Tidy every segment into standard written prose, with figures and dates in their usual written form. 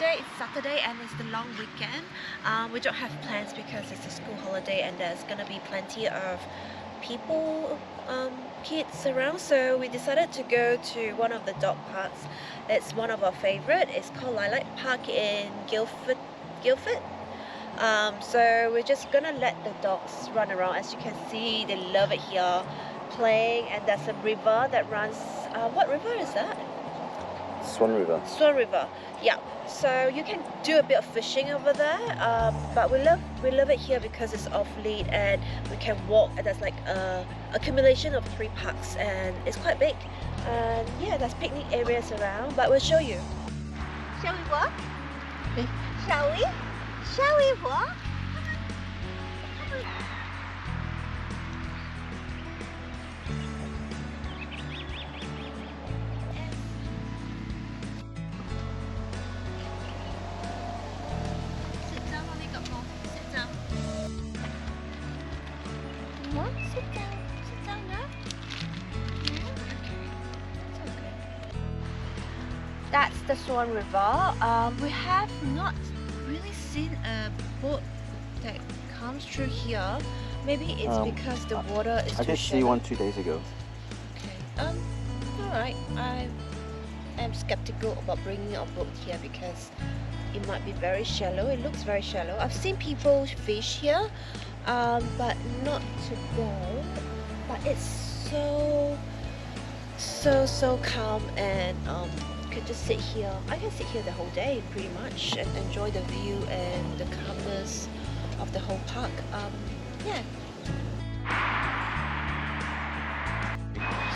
today is Saturday and it's the long weekend. We don't have plans because it's a school holiday and there's gonna be plenty of people, kids around, so we decided to go to one of the dog parks. It's one of our favorite. It's called Lilac Park in Guildford. So we're just gonna let the dogs run around. As you can see, they love it here, playing, and there's a river that runs. What river is that? Swan River. Swan River, yeah. So you can do a bit of fishing over there, but we love it here because it's off lead and we can walk. And there's like a accumulation of 3 parks, and it's quite big. And yeah, there's picnic areas around, but we'll show you. Shall we walk? Okay. Shall we? Shall we walk? Sit down now. That's the Swan River. We have not really seen a boat that comes through here. Maybe it's because the water is too shallow. I did see one 2 days ago. Okay. Alright. I am skeptical about bringing a boat here because it might be very shallow. It looks very shallow. I've seen people fish here, but not today. But it's so calm, and you can just sit here. I can sit here the whole day pretty much and enjoy the view and the calmness of the whole park. Yeah.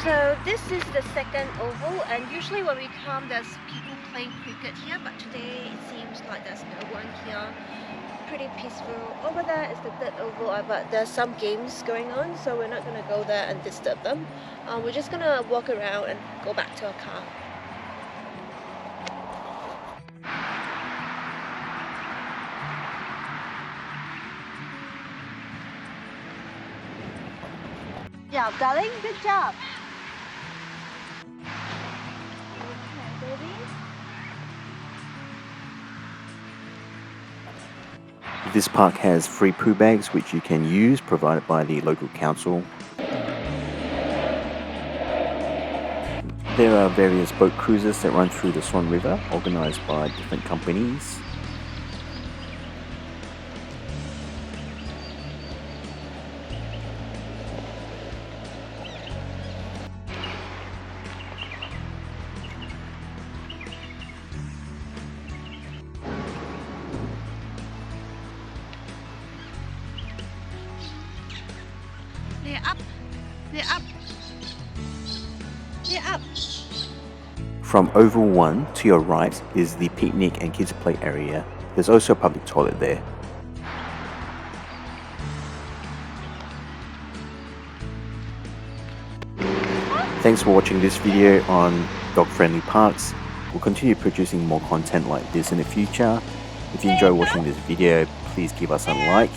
So this is the second oval, and usually when we come there's people playing cricket here, but today it seems like there's no one here. Pretty peaceful. Over there is the third oval, but there's some games going on, so we're not going to go there and disturb them. We're just going to walk around and go back to our car. Good job, darling. Good job. Okay, baby. This park has free poo bags which you can use, provided by the local council. There are various boat cruises that run through the Swan River, organised by different companies. They're up. They're up. They're up. From Oval 1 to your right is the picnic and kids play area. There's also a public toilet there. Thanks for watching this video on dog-friendly parks. We'll continue producing more content like this in the future. If you enjoy watching this video, please give us a like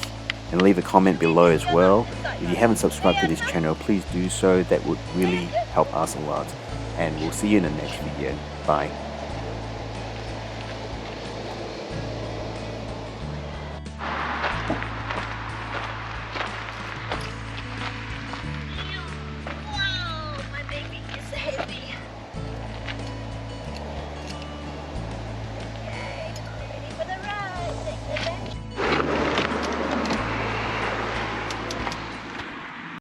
and leave a comment below as well. If you haven't subscribed to this channel, please do so. That would really help us a lot. And we'll see you in the next video. Bye.